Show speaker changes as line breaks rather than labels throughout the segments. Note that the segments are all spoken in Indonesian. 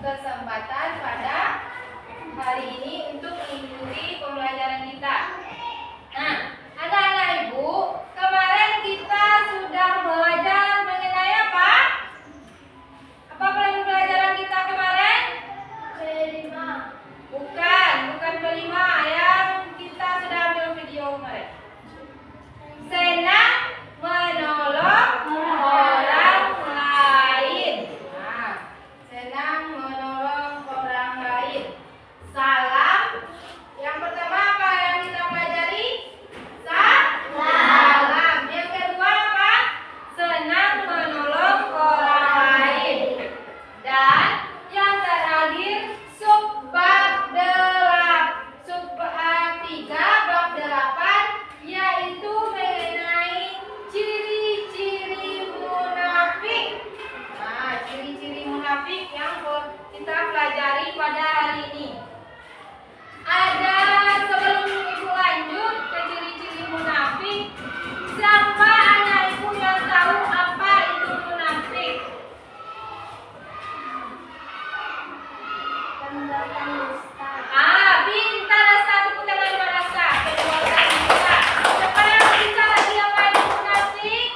kesempatan pada hari ini untuk mengikuti pembelajaran kita. Nah, anak-anak ibu, kemarin kita sudah belajar mengenai apa? Apa pembelajaran kita kemarin? Kelima. Bukan kelima yang kita sudah ambil video kemarin. Senang menolong orang lain. Nah, senang menolong orang lain. Salam. Yang pertama apa yang kita pelajari? Salam. Yang kedua apa? Senang menolong orang lain. Dan yang terakhir subbab 3 bab 8 yaitu mengenai ciri-ciri munafik. Nah, ciri-ciri munafik yang kita pelajari pada hari ini. Sebelum ibu lanjut ke ciri-ciri munafik, siapa anak ibu yang tahu apa itu munafik?
Perbuatan dusta.
Pintar, satu tangan merasa perbuatan dusta. Sekarang kita lagi apa itu munafik?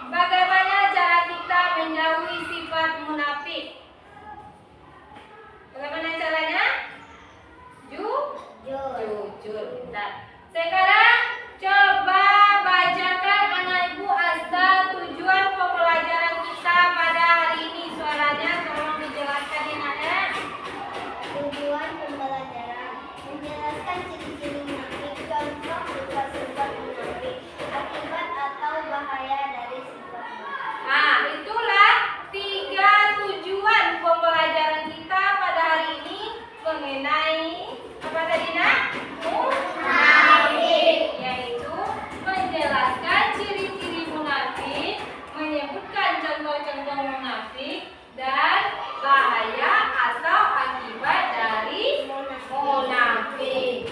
Bagaimana cara kita menjauhi sifat munafik? Bagaimana caranya? Jujur, pintar. Sekarang coba bacakan anak ibu asal tujuan pembelajaran kita pada hari ini. Suaranya tolong dijelaskan anak.
Tujuan pembelajaran menjelaskan ciri-ciri munafik, contoh sifat-sifat munafik, akibat atau bahaya dari sifat munafik.
Itulah 3 tujuan pembelajaran kita pada hari ini mengenai apa tadi nak? Munafik, yaitu menjelaskan ciri-ciri munafik, menyebutkan contoh-contoh munafik dan bahaya atau akibat dari munafik.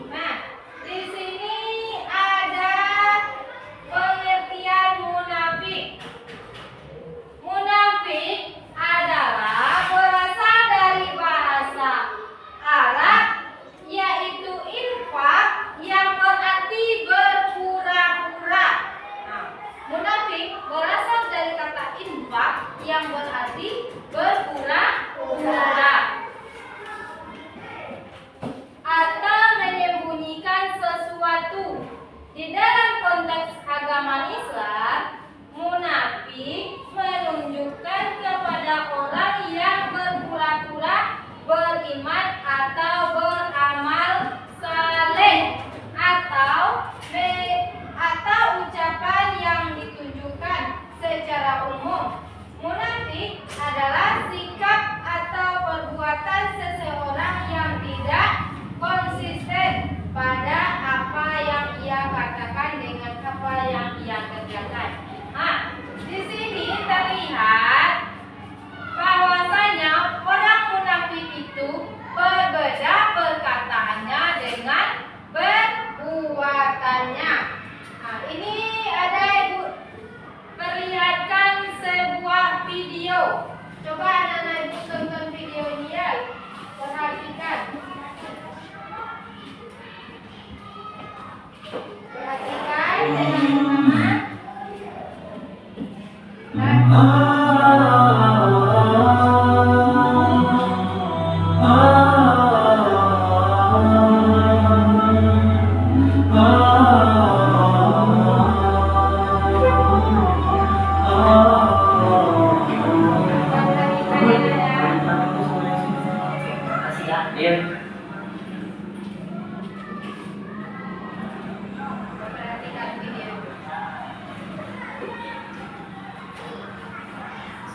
Nah, di sini ada pengertian munafik. Munafik adalah berasal dari bahasa Arab yaitu infak yang berarti berpura-pura. Nah, munafik berasal dari kata infak yang berarti berpura-pura atau menyembunyikan sesuatu. Di dalam konteks agama Islam, munafik menunjukkan kepada orang yang berpura-pura beriman atau beramal saleh atau ucapan yang ditunjukkan secara umum. Munafik adalah sikap atau perbuatan seseorang yang tidak konsisten pada apa yang ia katakan dengan apa yang ia kerjakan. Di sini terlihat bahwasanya orang munafik itu berbeda perkataannya dengan perbuatannya. Ini ada ibu perlihatkan sebuah video. Coba anak-anak ibu tonton video ini ya. Perhatikan. Perhatikan dengan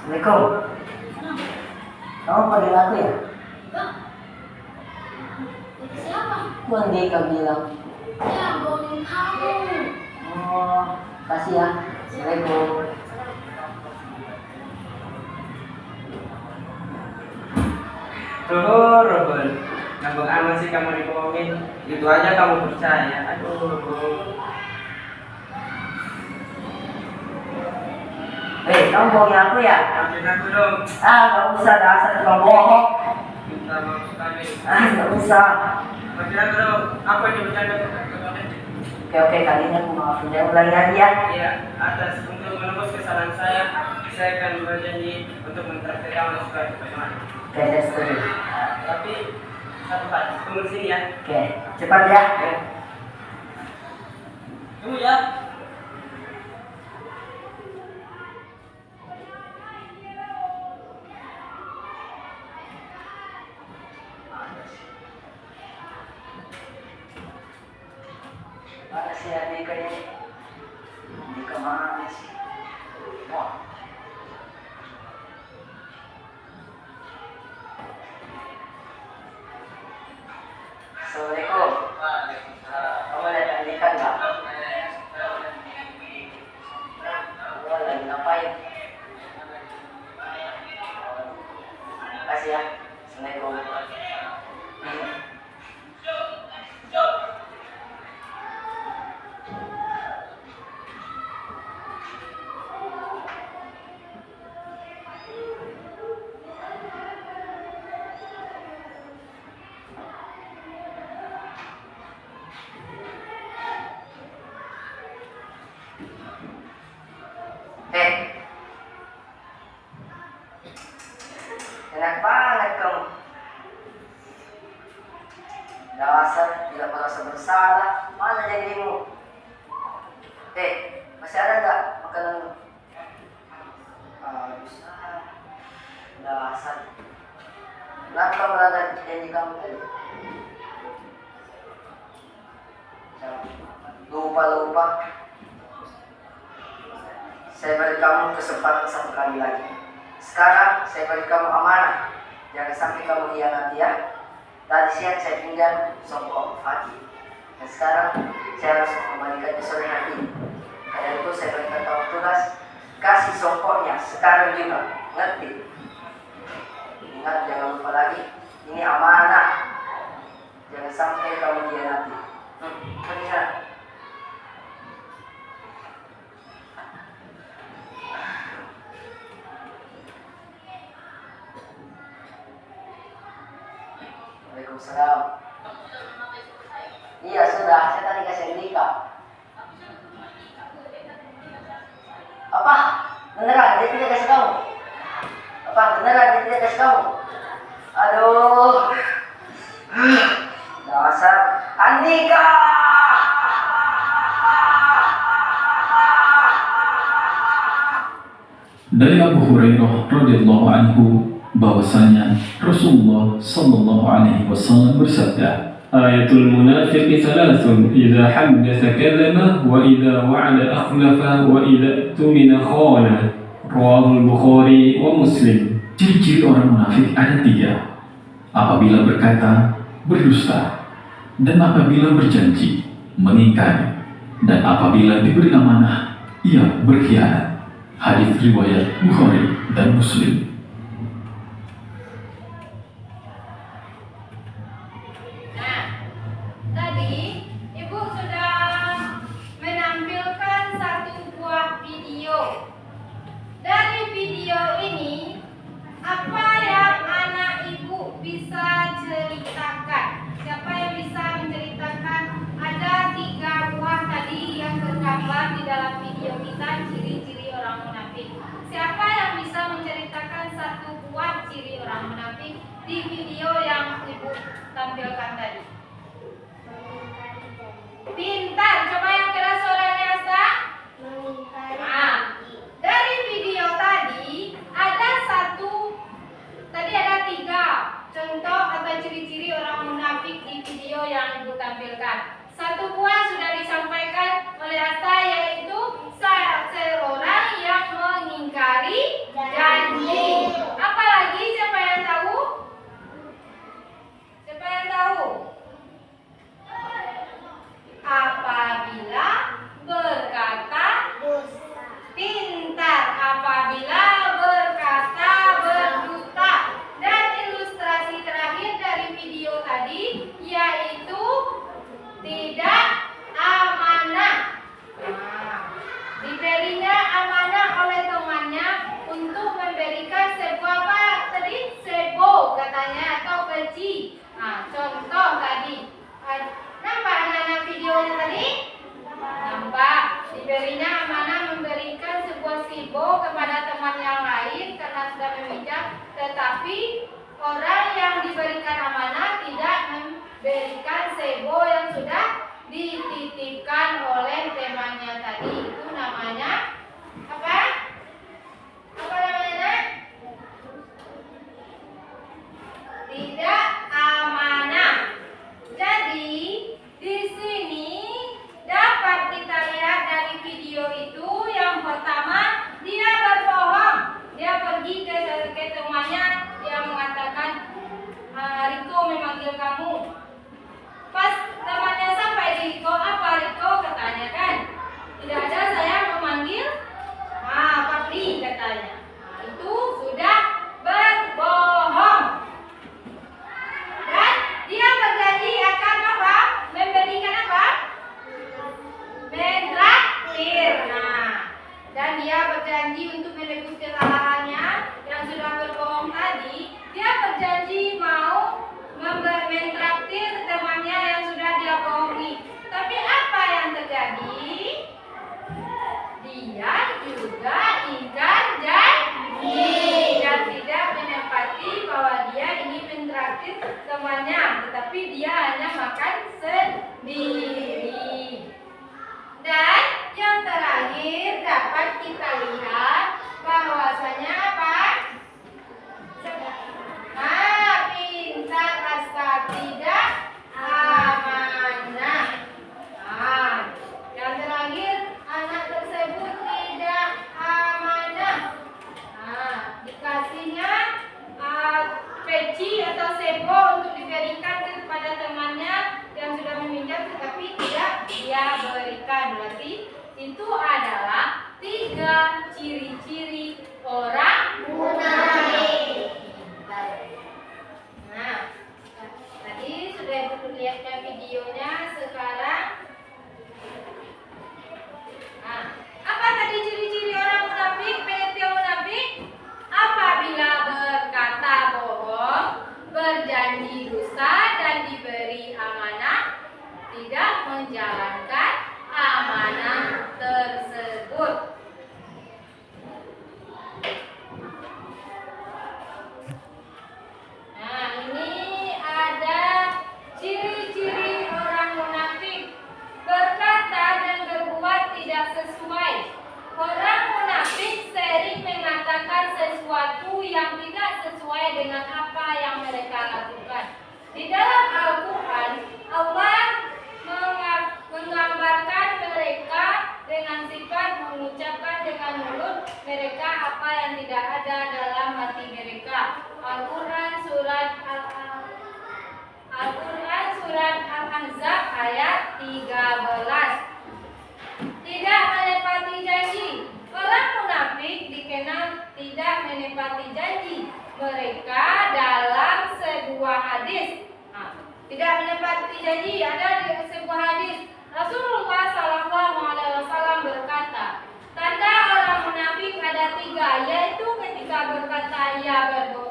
Assalamualaikum. Kamu panggil aku ya?
Siapa?
Tuan Deka bilang.
Ya, bohongin kamu.
Oh, kasih ya. Assalamualaikum.
Tuh, Robert. Ngambek amat sih kamu dibohongin. Itu aja kamu percaya. Aduh.
Kamu bohongin aku ya?
Maafin aku dong.
Gak usah, dasar tukang bohong.
Minta maaf sekali.
Gak usah.
Maafin aku dong. Apa ini bercanda?
Oke, kali ini aku maafin. Jangan ulangi lagi ya.
Iya, atas untuk menembus kesalahan saya akan berjanji untuk mentraktir kamu supaya bagaimana.
Oke, saya setuju.
Tapi satu hal, tunggu di sini ya.
Oke, cepat ya.
Tunggu ya.
Mana sih Andika ini? Andika mana sih? Wah. Assalamualaikum. Kamu lihat Andika nggak? Oh, lagi ngapain? Makasih ya. Assalamualaikum. Enak banget kamu. Dasar tidak merasa bersalah. Mana janjimu? Masih ada nggak makananmu? Bisa. Dasar. Kenapa berada janji kamu tadi? Lupa. Saya beri kamu kesempatan satu kali lagi. Sekarang saya beri kamu amanah. Jangan sampai kamu hianati ya. Tadi siang saya pinjam songkok Fatih. Dan sekarang saya harus mengembalikan ke sore hari ini. Karena itu saya berikan kamu tugas. Kasih songkoknya sekarang juga. Ngerti? Ingat, jangan lupa lagi. Ini amanah. Jangan sampai kamu hianati. Pergi sana. Waalaikumsalam. Iya sudah, saya tadi kasih Andika. Apa? Beneran dia tidak kasih kamu? Apa? Beneran dia tidak kasih kamu? Aduh. Dasar Andika.
Dari Abu Hurairah radhiyallahu anhu bahwasanya Rasulullah sallallahu alaihi wasallam bersabda, Ayatul munafiqi thalathun, idza haddatsa kadzaba wa idza wa'ada akhlafa wa idza tumina khana. Rawahul Bukhari wa Muslim. Ciri-ciri orang munafik ada 3. Apabila berkata, berdusta, dan apabila berjanji, mengingkari, dan apabila diberi amanah, ia berkhianat. Hadis riwayat Bukhari dan Muslim.
Di video yang ibu tampilkan tadi. Pintar, coba yang keras suaranya Asta. Nah, dari video tadi ada 3 contoh atau ciri-ciri orang munafik di video yang ibu tampilkan. 1 buah sudah disampaikan oleh Asta, yaitu seorang yang mengingkari janji. Apalagi siapa yang tahu? Siapa yang tahu? Apabila berkata
Dusta.
pintar, apabila berkata berdusta. Dan ilustrasi terakhir dari video tadi berikan sebo yang sudah dititipkan oleh temannya tadi. Itu namanya apa? Apa namanya, Nak? Tidak amanah. Jadi di sini dapat kita lihat dari video itu, yang pertama dia berbohong. Dia pergi ke temannya, dia mengatakan, Riko memanggil kamu. Pas temannya sampai di Riko, apa Riko katanya kan? Tidak ada, saya memanggil Papri katanya. Itu sudah berbohong. Dan dia berjanji akan apa? Memberikan apa? Mentraktir. Dan dia berjanji untuk menebus kesalahannya yang sudah berbohong tadi. Dia berjanji mau mentraktir temannya yang sudah dia bohongi. Tapi apa yang terjadi? Dia juga ingkar janji dan tidak menepati bahwa dia ingin mentraktir temannya, tetapi dia hanya makan sendiri. Dan yang terakhir dapat kita lihat bahwasanya apa? Pintar asal tidak amanah. Yang terakhir, anak tersebut tidak amanah. Dikasihnya peci atau sebo untuk diberikan kepada temannya yang sudah meminjam, tetapi tidak dia berikan. Berarti itu adalah 3 ciri-ciri orang munafik. Tadi sudah lihatkan videonya. Sekarang apa tadi ciri-ciri orang munafik? Penelitian munafik apabila berkata bohong, berjanji dusta, dan diberi amanah, tidak menjalankan amanah tersebut. Ini ada ciri-ciri orang munafik: berkata dan berbuat tidak sesuai. Orang munafik sering mengatakan sesuatu yang tidak sesuai dengan apa yang mereka lakukan. Di dalam Al-Quran, Allah menggambarkan mereka dengan sifat mengucapkan dengan mulut mereka apa yang tidak ada dalam hati mereka. Al-Quran surat Al-Ahzab ayat 13. Tidak menepati janji. Orang munafik dikenal tidak menepati janji mereka dalam sebuah hadis. Tidak menepati janji ada di sebuah hadis. Rasulullah SAW berkata, tanda orang munafik ada 3, yaitu ketika berkata ia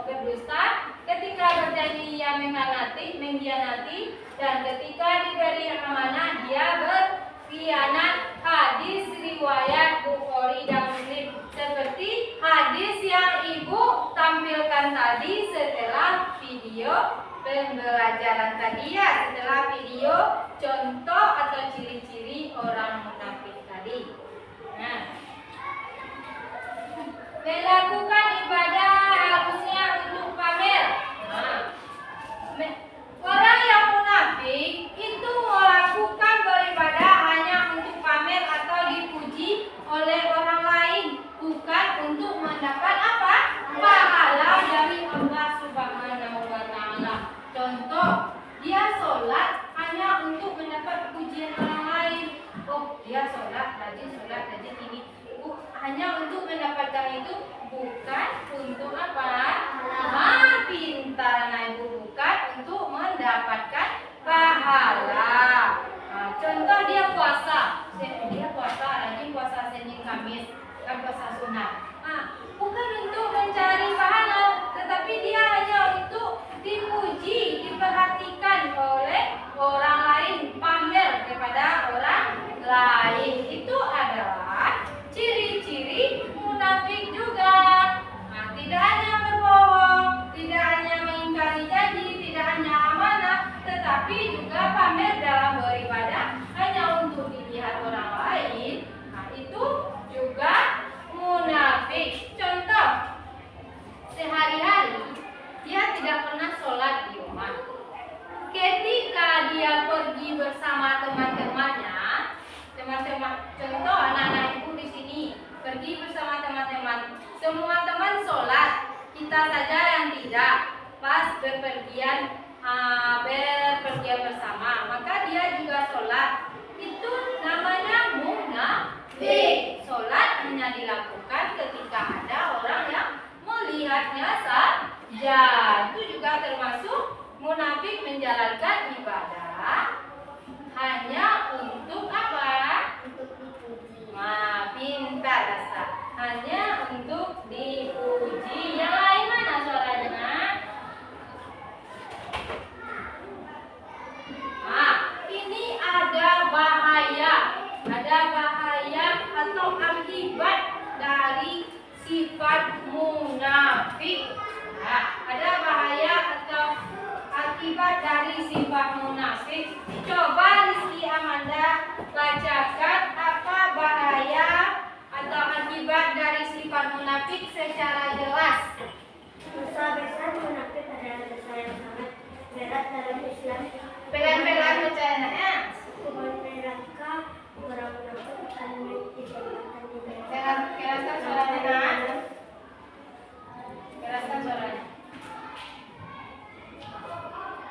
berdusta, ketika berjanji ia mengkhianati, dan ketika diberi amanah dia berkhianat. Hadis riwayat Bukhari dan Muslim. Seperti hadis yang ibu tampilkan tadi setelah video pembelajaran tadi ya, setelah video contoh atau ciri-ciri orang munafik tadi. Melakukan ibadah harusnya untuk pamer. Orang yang munafik itu melakukan beribadah hanya untuk pamer atau dipuji oleh orang lain, bukan untuk mendapat apa? Pahala dari Allah Subhanahu wa Ta'ala. Contoh, dia sholat hanya untuk mendapat pujian orang lain. Oh, dia sholat rajin ini. Hanya untuk mendapatkan itu, bukan untuk apa? Pintar anak ibu, bukan untuk mendapatkan pahala. Contoh dia puasa rajin puasa Senin Kamis, kan puasa sunat. Bukan untuk mencari pahala, tetapi dia hanya untuk dipuji, diperhatikan oleh orang lain, pamer kepada orang lain. Itu adalah ciri-ciri munafik juga. Tidak hanya berbohong, tidak hanya mengingkari janji, tidak hanya amanah, tapi juga pamer dalam beribadah hanya untuk dilihat orang lain. Nah, itu juga munafik. Contoh, sehari-hari dia tidak pernah sholat di rumah. Ketika dia pergi bersama teman-temannya, contoh anak-anak ibu di sini pergi bersama teman-teman, semua teman sholat, kita saja yang tidak. Pas berpergian bersama, maka dia juga sholat. Itu namanya munafik. Sholat hanya dilakukan ketika ada orang yang melihatnya saja. Itu juga termasuk munafik, menjalankan ibadah hanya untuk apa?
Untuk dipuji.
Nah, pintar Rasa. Hanya untuk dipuji. Yang lain mana suaranya? Nah, ini ada bahaya atau akibat dari sifat munafik. Nah, ada bahaya atau akibat dari sifat munafik. Coba Rizky Amanda bacakan apa bahaya atau akibat dari sifat munafik secara jelas.
Dosa besar munafik adalah dosa yang sangat berat dalam Islam.
Pelan-pelan bacanya.
Hukuman neraka orang munafik akan ditempatkan di neraka.
Keraskan suaranya. Keraskan suaranya.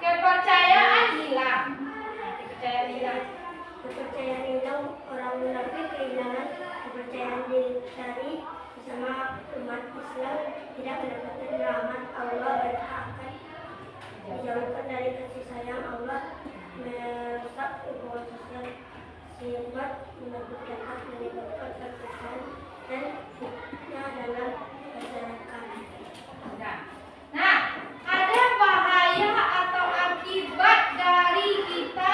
Kepercayaan hilang. Kepercayaan hilang.
Kepercayaan hilang, orang munafik kehilangan kepercayaan diri bersama umat Islam, tidak mendapatkan rahmat Allah dan akan dijauhkan dari kasih sayang Allah, merusak hubungan sosial, sifat munafik dapat menyebabkan perpecahan dan fitnah dalam masyarakat.
Nah, ada bahaya atau akibat dari kita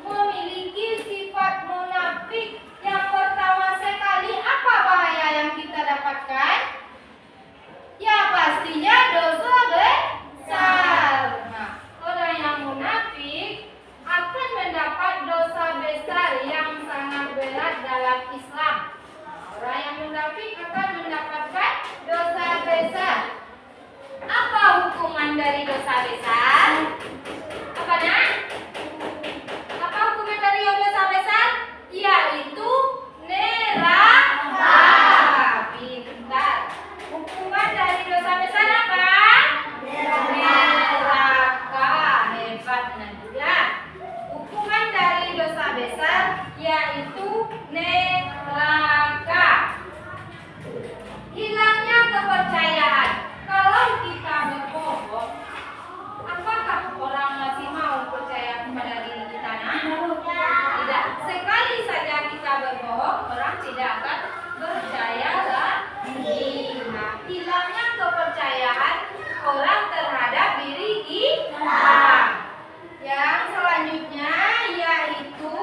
memiliki sifat munafik. Yang pertama sekali, apa bahaya yang kita dapatkan? Ya pastinya dosa besar. Nah, orang yang munafik akan mendapat dosa besar yang sangat berat dalam Islam. Orang yang munafik akan mendapatkan dosa besar. Apa hukuman dari dosa besar? Apa nak? Apa hukuman dari dosa besar? Yaitu neraka. Pintar. Hukuman dari dosa besar apa? Neraka. Hebat Nadia. Hukuman dari dosa besar yaitu neraka. Hilangnya kepercayaan. Kalau kita berbohong, apakah orang masih mau percaya kepada diri kita? Tidak. Sekali saja kita berbohong, orang tidak akan percaya lagi. Nah, hilangnya kepercayaan orang terhadap diri kita. Yang selanjutnya yaitu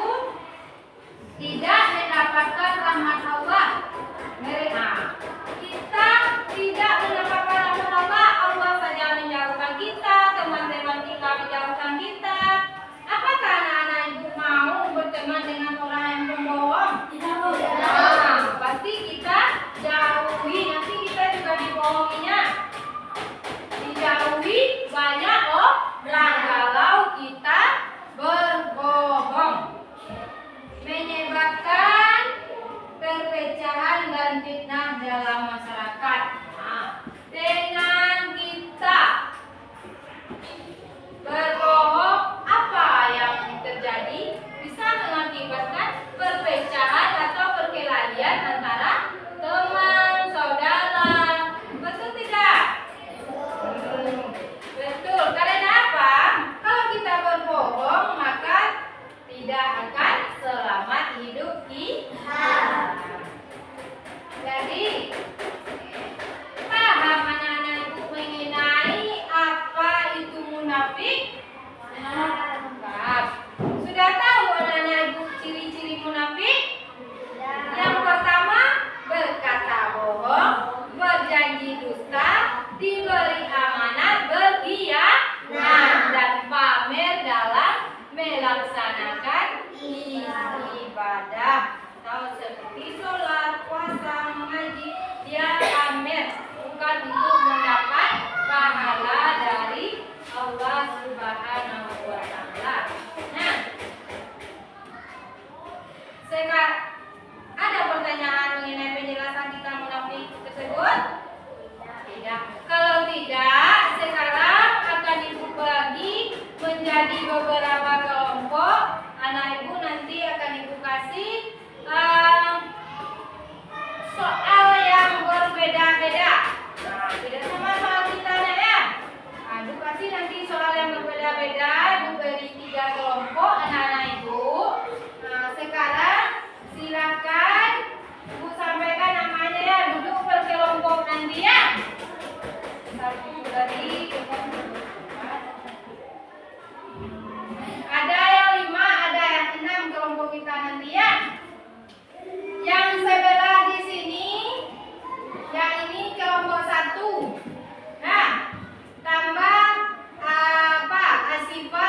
tidak mendapatkan rahmat Allah. Nah, kita tidak mendapatkan rahmat Allah, Allah saja menjauhkan kita, teman-teman kita menjauhkan kita. Apakah anak-anak ibu mau berteman dengan orang yang pembohong?
Tidak.
Nah, pasti kita jauhi, nanti kita juga dibohonginya. Dijauhi banyak orang kalau kita berbohong. Menyebabkan perpecahan anak ibu nanti akan ibu kasih soal yang berbeda-beda. Nah, tidak sama soal kita ya. Nah, ibu kasih nanti soal yang berbeda-beda. Ibu beri 3 kelompok anak-anak ibu. Nah, sekarang silakan ibu sampaikan namanya ya. Duduk berkelompok nanti ya. 1, 2, 3. Ada yang 5, ada yang 6 kelompok kita nanti ya. Yang sebelah di sini, yang ini kelompok 1. Nah, tambah Asifah